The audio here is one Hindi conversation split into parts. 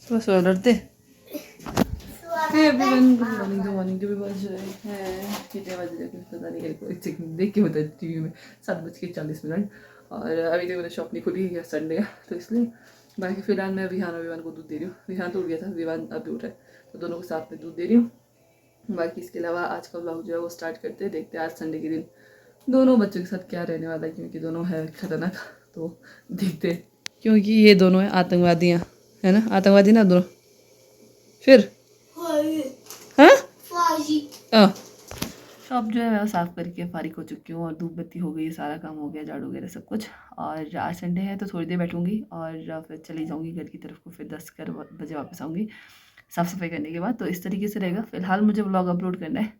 बस डरते गुड मॉर्निंग जो भी बज रहे हैं कितने बज रहे कुछ पता नहीं है, एक देख के होता है टीवी में 7:40 और अभी तक मैंने शॉप नहीं खुली है, संडे है तो इसलिए। बाकी फिलहाल मैं विहान को दूध दे रही हूँ। विहान तो उठ गया था, विहान अभी उठा है तो दोनों को साथ में दूध दे रही हूँ। बाकी इसके अलावा आज का व्लॉग जो है वो स्टार्ट करते हैं। देखते हैं आज संडे के दिन दोनों बच्चों के साथ क्या रहने वाला है, क्योंकि दोनों है खतरनाक। तो देखते हैं, क्योंकि ये दोनों है आतंकवादियाँ, है ना, आतंकवादी ना दोनों। फिर हाँ शॉप जो है मैं साफ़ करके फारिग हो चुकी हूँ और धूप बत्ती हो गई, सारा काम हो गया, झाड़ू वगैरह सब कुछ। और आज संडे है तो थोड़ी देर बैठूंगी और फिर चली जाऊंगी घर की तरफ को, फिर 10 बजे वापस आऊँगी साफ़ सफाई करने के बाद। तो इस तरीके से रहेगा। फ़िलहाल मुझे व्लॉग अपलोड करना है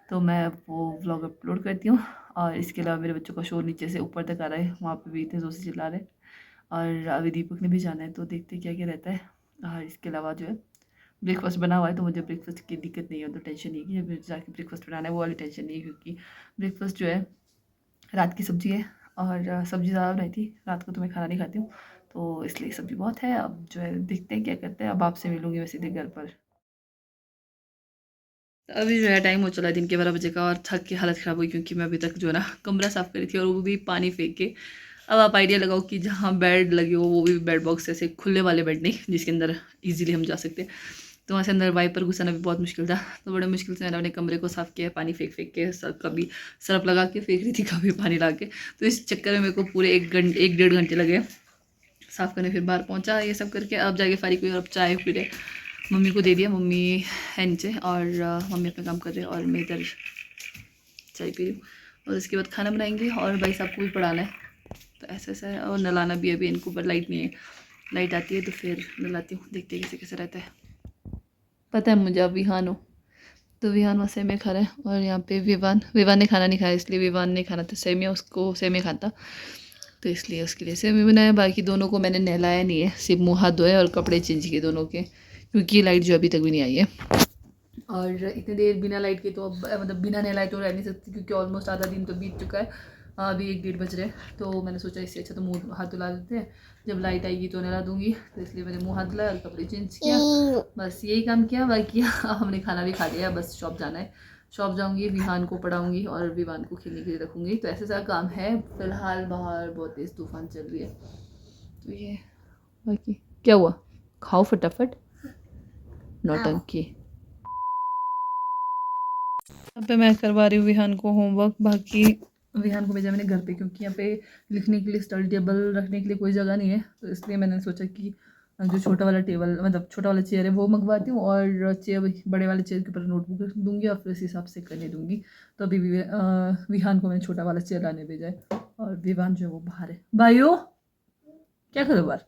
तो मैं वो व्लॉग अपलोड करती हूँ। और इसके अलावा मेरे बच्चों का शोर नीचे से ऊपर तक आ रहा है, वहाँ पर भी इतने ज़ोर से चिल्ला रहे हैं। और अभी दीपक ने भी जाना है तो देखते क्या क्या रहता है। और इसके अलावा जो है ब्रेकफास्ट बना हुआ है तो मुझे ब्रेकफास्ट की दिक्कत नहीं है, तो टेंशन नहीं है कि मुझे जाके ब्रेकफास्ट बनाना है, वो वाली टेंशन नहीं है। क्योंकि ब्रेकफास्ट जो है रात की सब्ज़ी है और सब्ज़ी ज़्यादा बनाई थी, रात को तो मैं खाना नहीं खाती हूँ तो इसलिए सब्ज़ी बहुत है। अब जो है देखते हैं क्या करते हैं। अब आपसे मिलूँगी मैं सीधे घर पर। अभी जो है टाइम हो चला है दिन के 12 बजे का और थक के हालत ख़राब हुई, क्योंकि मैं अभी तक जो है ना कमरा साफ़ करी थी और वो भी पानी फेंक के। अब आप आइडिया लगाओ कि जहाँ बेड लगे हो वो भी बेड बॉक्स ऐसे खुले वाले बेड नहीं जिसके अंदर इजीली हम जा सकते हैं, तो वहाँ से अंदर वाइपर घुसाना भी बहुत मुश्किल था। तो बड़े मुश्किल से मैंने अपने कमरे को साफ़ किया, पानी फेंक के कभी सरफ लगा के फेंक रही थी, कभी पानी ला के। तो इस चक्कर में मेरे को पूरे 1-1.5 घंटे लगे साफ़ करने। फिर बाहर पहुँचा ये सब करके, अब जाके फारिग हुई और अब चाय पी रहे, मम्मी को दे दिया, मम्मी है नीचे और मम्मी अपना काम कर रहे हैं और मैं इधर चाय पी रही हूँ। और उसके बाद खाना बनाएंगे और भाई साहब को भी पढ़ाना है, तो ऐसा है। और नलाना भी अभी इनको, पर लाइट नहीं है, लाइट आती है तो फिर नलाती हूँ, देखते हैं कैसे रहता है। पता है मुझे अब विहान हो तो विहान वहाँ सेमिया खा रहा है और यहाँ पे विवान ने खाना नहीं खाया, इसलिए विवान ने खाना था सेमिया, उसको सेमिया खाता तो इसलिए उसके लिए सेमिया बनाया। बाकी दोनों को मैंने नहलाया नहीं है, सिर्फ मुँह हाथ धोए और कपड़े चेंज किए दोनों के, क्योंकि लाइट जो अभी तक भी नहीं आई है। और इतनी देर बिना लाइट के तो अब मतलब बिना नहलाए तो रह नहीं सकती, क्योंकि ऑलमोस्ट आधा दिन तो बीत चुका है, अभी 1-1:30 बज रहे हैं। तो मैंने सोचा इससे अच्छा तो मुँह हाथ धुला देते हैं, जब लाइट आएगी तो नहला दूंगी। तो इसलिए मैंने मुँह हाथ धुलाया और कपड़े चेंज किया, बस यही काम किया। बाकी हमने खाना भी खा लिया, बस शॉप जाना है, शॉप जाऊंगी, विहान को पढ़ाऊंगी और विहान को खेलने के लिए रखूँगी। तो ऐसे सारा काम है। फिलहाल बाहर बहुत तेज़ तूफान चल रही है तो ये। बाकी क्या हुआ, खाओ फटाफट, नौटंकी। यहाँ पे मैं करवा रही हूँ विहान को होमवर्क। बाकी विहान को भेजा मैंने घर पे, क्योंकि यहाँ पे लिखने के लिए स्टडी टेबल रखने के लिए कोई जगह नहीं है, तो इसलिए मैंने सोचा कि जो छोटा वाला टेबल मतलब छोटा वाला चेयर है वो मंगवाती हूँ और चेयर बड़े वाले चेयर के ऊपर नोटबुक रख दूँगी और फिर इस हिसाब से करने दूँगी। तो अभी विहान को मैंने छोटा वाला चेयर लाने भेजा है और विहान जो है वो बाहर है। भाइयों क्या करो बाहर,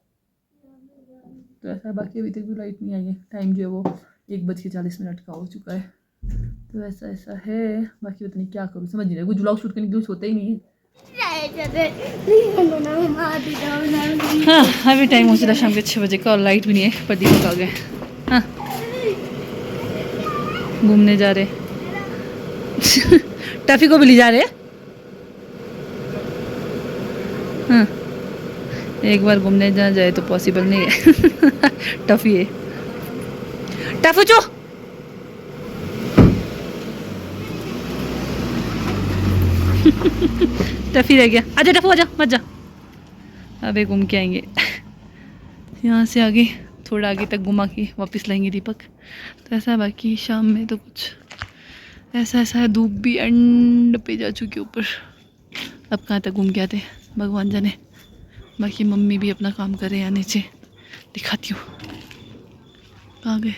तो ऐसा है। बाकी अभी तक भी लाइट नहीं आई है, टाइम जो है वो 1:40 का हो चुका है, तो ऐसा है। बाकी पता नहीं क्या करूँ, समझ नहीं रहा, कुछ व्लॉग शूट करने के लिए सोता ही नहीं है। हाँ अभी टाइम हो चला शाम के 6 बजे का और लाइट भी नहीं है, पर दीपक आ गए। हाँ घूमने जा रहे टफी को भी ले जा रहे। हाँ एक बार घूमने जा जाए तो पॉसिबल नहीं है टफी है, टफू चो टफी रह गया, आजा टफू आजा, मत जा, अबे घूम के आएंगे यहाँ से आगे, थोड़ा आगे तक घुमा के वापस लाएंगे दीपक। तो ऐसा है। बाकी शाम में तो कुछ ऐसा है, धूप भी एंड पे जा चुकी ऊपर, अब कहाँ तक घूम के आते भगवान जाने। बाकी मम्मी भी अपना काम कर रहे हैं नीचे, दिखाती हूँ कहाँ गए,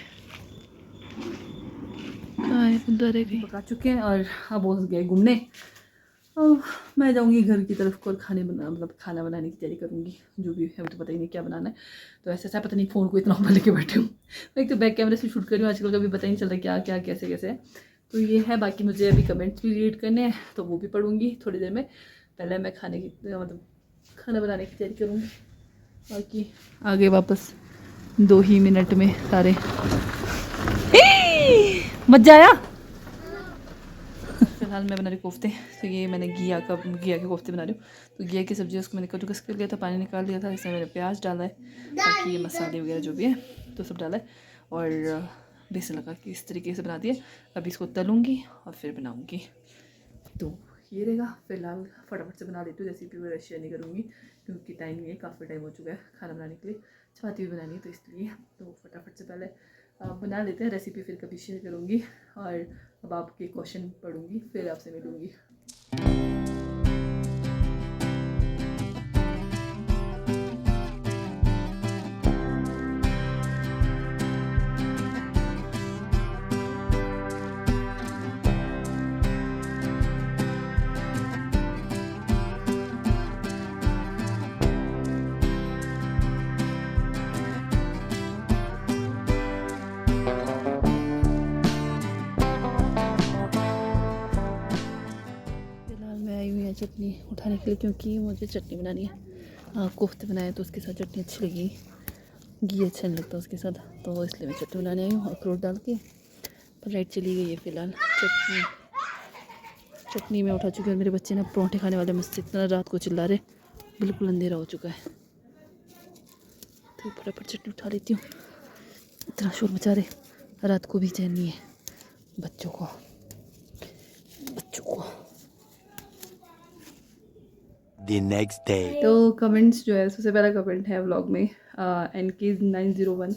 कहाँ है, उधर है कहीं। पका चुके हैं और अब वो गए घूमने। अब मैं जाऊंगी घर की तरफ को और खाना बनाने की तैयारी करूंगी, जो भी है तो पता ही नहीं क्या बनाना है। तो ऐसा पता नहीं, फ़ोन को इतना ऊपर लेके बैठी हूँ, एक तो बैक कैमरे से शूट कर रही हूँ आजकल, कभी पता ही नहीं चल रहा क्या क्या कैसे कैसे है। तो ये है। बाकी मुझे अभी कमेंट्स भी रीड करने हैं तो वो भी पढ़ूंगी थोड़ी देर में। पहले मैं खाना बनाने की तैयारी करूँगी, बाकी आगे वापस 2 ही मिनट में सारे। मजा आया फ़िलहाल मैं बना रही कोफ्ते। तो ये मैंने घिया के कोफ्ते बना रही हूँ। तो घिया की सब्ज़ी उसको मैंने कद्दूकस कर लिया था, पानी निकाल लिया था। इसमें मैंने प्याज डाला है, बाकी ये मसाले वगैरह जो भी है तो सब डाला है, और बेसन लगा के इस तरीके से बना दिया। अभी इसको तलूँगी और फिर बनाऊँगी। तो ये रहेगा। फ़िलहाल फटाफट से बना लेती हूँ, रेसिपी में रश नहीं करूँगी क्योंकि टाइम नहीं है, काफ़ी टाइम हो चुका है खाना बनाने के लिए। चपाती भी बनानी है तो इसलिए तो फटाफट से पहले बना लेते हैं। रेसिपी फिर कभी शेयर करूँगी, और अब आपके क्वेश्चन पढ़ूँगी, फिर आपसे मिलूँगी। चटनी उठाने के लिए, क्योंकि मुझे चटनी बनानी है। कोफ्ते बनाए तो उसके साथ चटनी अच्छी लगी, घी अच्छा नहीं लगता उसके साथ, तो इसलिए मैं चटनी बनाने आई हूँ अखरोट डाल के। पर लाइट चली गई है फ़िलहाल। चटनी में उठा चुकी हूँ। मेरे बच्चे ना परोंठे खाने वाले मुझसे इतना रात को चिल्ला रहे, बिल्कुल अंधेरा हो चुका है। तो फटाफट चटनी उठा लेती हूँ, इतना शोर मचा रहे, रात को भी चैन नहीं है बच्चों को। The next day. तो कमेंट्स जो है, सबसे पहला कमेंट है व्लॉग में NK901,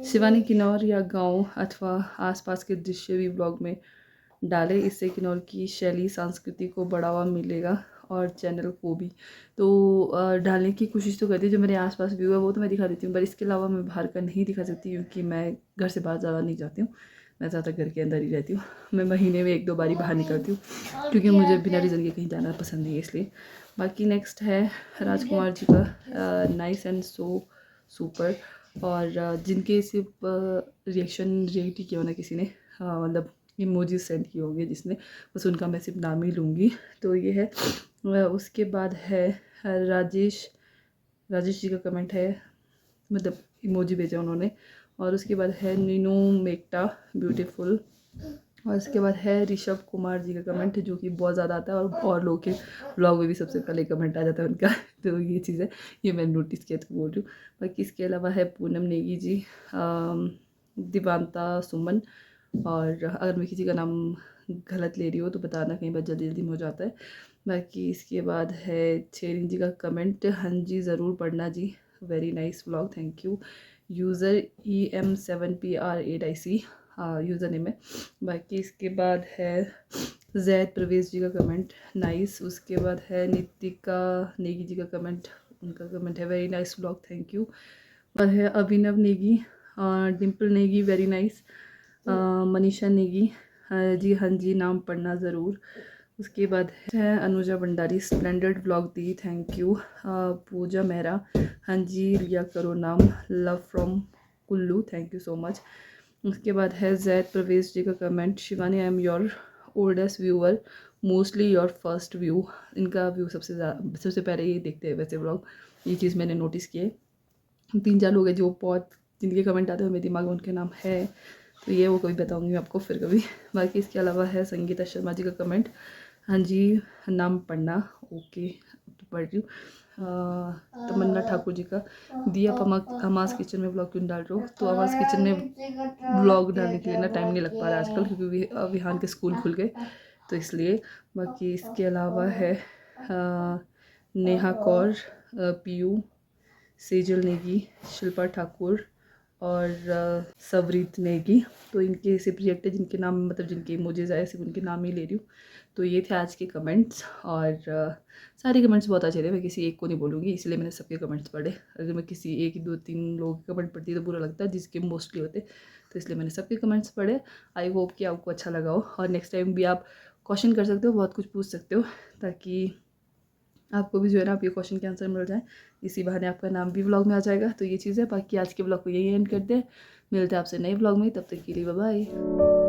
शिवानी किन्नौर या गांव अथवा आसपास के दृश्य भी व्लॉग में डालें, इससे किन्नौर की शैली संस्कृति को बढ़ावा मिलेगा और चैनल को भी। तो डालने की कोशिश तो करती हूँ, जो मेरे आसपास व्यू है वो तो मैं दिखा देती हूँ, पर इसके अलावा मैं बाहर का नहीं दिखा सकती क्योंकि मैं घर से बाहर ज़्यादा नहीं जाती हूँ, मैं ज़्यादा घर के अंदर ही रहती हूँ। मैं महीने में 1-2 बार ही बाहर निकलती हूँ क्योंकि मुझे बिना रीज़न के कहीं जाना पसंद नहीं है, इसलिए। बाकी नेक्स्ट है राजकुमार जी का नाइस एंड सो सुपर, और जिनके सिर्फ रिएक्शन रिएक्ट ही किया ना किसी ने, मतलब इमोजी सेंड किए होंगे जिसने, बस उनका मैं सिर्फ नाम ही लूँगी। तो ये है। उसके बाद है राजेश जी का कमेंट है, मतलब इमोजी भेजा उन्होंने। और उसके बाद है नीनू मेक्टा ब्यूटीफुल। और उसके बाद है ऋषभ कुमार जी का कमेंट, जो कि बहुत ज़्यादा आता है, और लोगों के ब्लॉग में भी सबसे पहले कमेंट आ जाता है उनका। तो ये चीज़ है, ये मैंने नोटिस किया तो बोल रही हूँ। बाकी इसके अलावा है पूनम नेगी जी, दिवांता सुमन, और अगर मैं किसी का नाम गलत ले रही हूँ तो बताना, कहीं बार जल्दी जल्दी में हो जाता है। बाकी इसके बाद है छेरिन जी का कमेंट, हाँ जी ज़रूर पढ़ना जी, very nice vlog, thank you. User EM7PR8IC user name है। बाकी इसके बाद है जैद प्रवेश जी का कमेंट, नाइस। उसके बाद है नितिका नेगी जी का कमेंट, उनका कमेंट है very nice vlog, thank you. और है अभिनव नेगी, डिम्पल नेगी वेरी नाइस, मनीषा नेगी जी हाँ जी नाम पढ़ना ज़रूर। उसके बाद है अनुजा भंडारी, स्प्लेंडेड व्लॉग दी, थैंक यू। पूजा मेहरा, हाँ जी लिया करो नाम, love from Kullu, thank you so much. उसके बाद है जैद प्रवेश जी का comment, Shivani I am your oldest viewer, mostly your first view. इनका व्यू सबसे पहले ही देखते हैं वैसे व्लॉग, ये चीज़ मैंने नोटिस की है। 3-4 लोग हैं जो बहुत, जिनके कमेंट आते हैं मेरे दिमाग में उनके नाम है, तो ये वो कभी बताऊंगी मैं आपको फिर कभी। बाकी इसके अलावा है संगीता शर्मा जी का कमेंट, हाँ जी नाम पढ़ना, ओके तो पढ़ रही हूँ। तमन्ना ठाकुर जी का, दिया अमास किचन में ब्लॉग क्यों डाल रहे हो? तो अमास किचन में ब्लॉग डालने के लिए ना टाइम नहीं लग पा रहा आजकल, क्योंकि विहान के स्कूल खुल गए तो इसलिए। बाकी इसके अलावा है नेहा कौर, पीयू, सेजल नेगी, शिल्पा ठाकुर और सवरीत नेगी। तो इनके सिर्फ रिएक्ट है जिनके नाम, मतलब जिनके इमोजीज आए सिर्फ उनके नाम ही ले रही हूँ। तो ये थे आज के कमेंट्स, और सारे कमेंट्स बहुत अच्छे थे, मैं किसी एक को नहीं बोलूँगी, इसलिए मैंने सबके कमेंट्स पढ़े। अगर मैं किसी 1-2-3 लोगों के कमेंट पढ़ती तो बुरा लगता है, जिसके मोस्टली होते, तो इसलिए मैंने सबके कमेंट्स पढ़े। आई होप कि आपको अच्छा लगा हो, और नेक्स्ट टाइम भी आप क्वेश्चन कर सकते हो, बहुत कुछ पूछ सकते हो, ताकि आपको भी जो है ना आपके क्वेश्चन के आंसर मिल जाए। इसी बहाने आपका नाम भी व्लॉग में आ जाएगा। तो ये चीज़ है। बाकी आज के व्लॉग को यही एंड करते हैं, मिलते हैं आपसे नए व्लॉग में, तब तक के लिए बाय बाय।